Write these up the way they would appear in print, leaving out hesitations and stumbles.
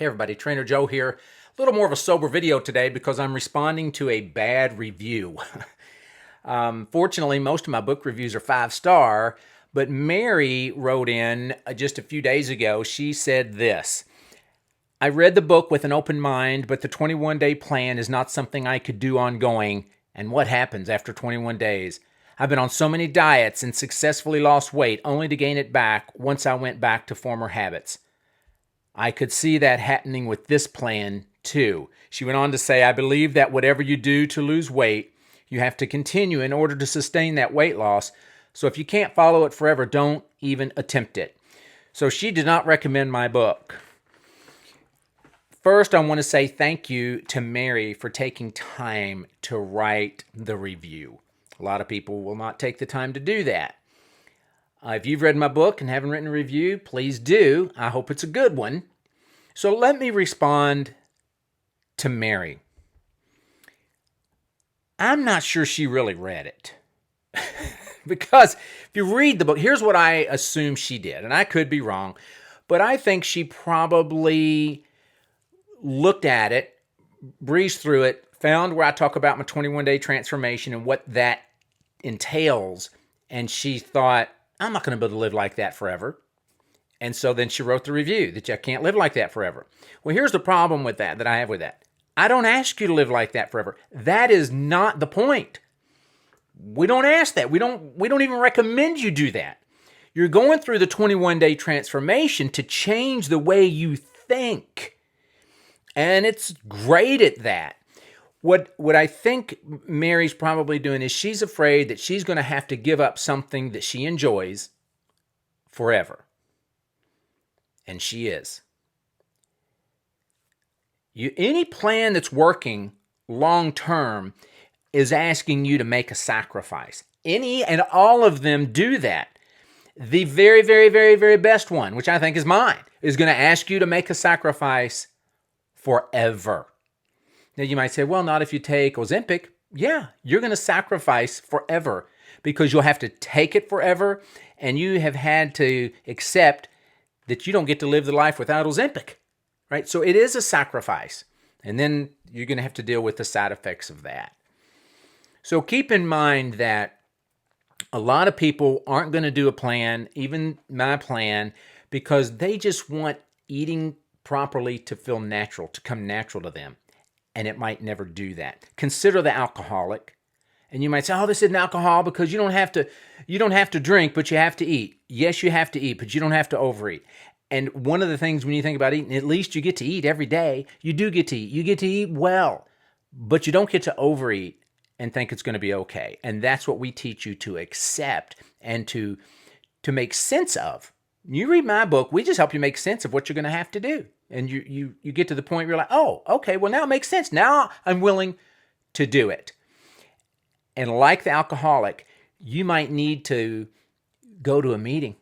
Hey everybody, Trainer Joe here. A little more of a sober video today because I'm responding to a bad review. Fortunately, most of my book reviews are 5-star, but Mary wrote in just a few days ago. She said this: I read the book with an open mind, but the 21-day plan is not something I could do ongoing. And what happens after 21 days? I've been on so many diets and successfully lost weight only to gain it back once I went back to former habits. I could see that happening with this plan too. She went on to say, I believe that whatever you do to lose weight, you have to continue in order to sustain that weight loss. So if you can't follow it forever, don't even attempt it. So she did not recommend my book. First, I want to say thank you to Mary for taking time to write the review. A lot of people will not take the time to do that. If you've read my book and haven't written a review, please do. I hope it's a good one. So let me respond to Mary. I'm not sure she really read it. Because if you read the book, here's what I assume she did, and I could be wrong, but I think she probably looked at it, breezed through it, found where I talk about my 21-day transformation and what that entails, and she thought, I'm not going to be able to live like that forever. And so then she wrote the review that I can't live like that forever. Well, here's the problem with that I have with that. I don't ask you to live like that forever. That is not the point. We don't ask that. We don't even recommend you do that. You're going through the 21-day transformation to change the way you think. And it's great at that. What I think Mary's probably doing is she's afraid that she's going to have to give up something that she enjoys forever. And she is. Any plan that's working long term is asking you to make a sacrifice. Any and all of them do that. The very, very, very, very best one, which I think is mine, is going to ask you to make a sacrifice forever. Now you might say, well, not if you take Ozempic. Yeah, you're going to sacrifice forever because you'll have to take it forever, and you have had to accept that you don't get to live the life without Ozempic, right? So it is a sacrifice, and then you're going to have to deal with the side effects of that. So keep in mind that a lot of people aren't going to do a plan, even my plan, because they just want eating properly to feel natural, to come natural to them. And it might never do that. Consider the alcoholic. And you might say, oh, this isn't alcohol because you don't have to drink, but you have to eat. Yes, you have to eat, but you don't have to overeat. And one of the things when you think about eating, at least you get to eat every day. You do get to eat. You get to eat well, but you don't get to overeat and think it's going to be okay. And that's what we teach you to accept and to make sense of. You read my book, we just help you make sense of what you're going to have to do. And you get to the point where you're like, oh, okay, well now it makes sense. Now I'm willing to do it. And like the alcoholic, you might need to go to a meeting.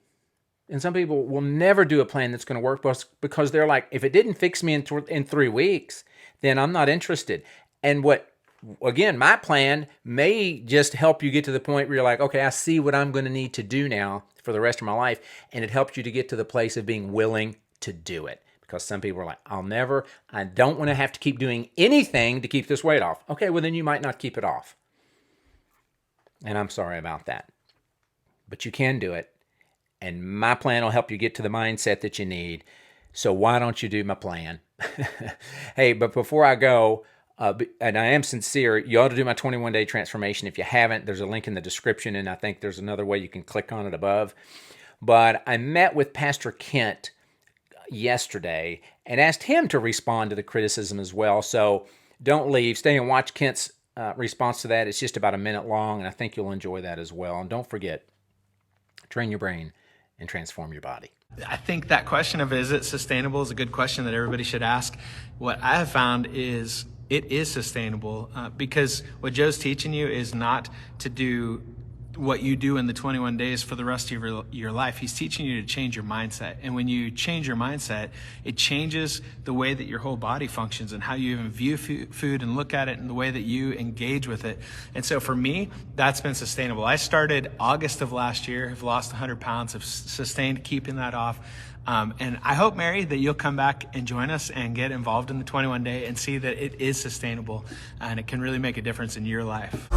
And some people will never do a plan that's going to work because they're like, if it didn't fix me in 3 weeks, then I'm not interested. And again, my plan may just help you get to the point where you're like, okay, I see what I'm going to need to do now for the rest of my life. And it helps you to get to the place of being willing to do it. Because some people are like, I don't want to have to keep doing anything to keep this weight off. Okay, well then you might not keep it off. And I'm sorry about that. But you can do it. And my plan will help you get to the mindset that you need. So why don't you do my plan? Hey, but before I go, and I am sincere, you ought to do my 21-day transformation. If you haven't, there's a link in the description, and I think there's another way you can click on it above. But I met with Pastor Kent yesterday and asked him to respond to the criticism as well. So don't leave. Stay and watch Kent's response to that. It's just about a minute long, and I think you'll enjoy that as well. And don't forget, train your brain and transform your body. I think that question of is it sustainable is a good question that everybody should ask. What I have found is it is sustainable because what Joe's teaching you is not to do what you do in the 21 days for the rest of your life. He's teaching you to change your mindset. And when you change your mindset, it changes the way that your whole body functions and how you even view food and look at it and the way that you engage with it. And so for me, that's been sustainable. I started August of last year, have lost 100 pounds, have sustained keeping that off. And I hope, Mary, that you'll come back and join us and get involved in the 21 day and see that it is sustainable and it can really make a difference in your life.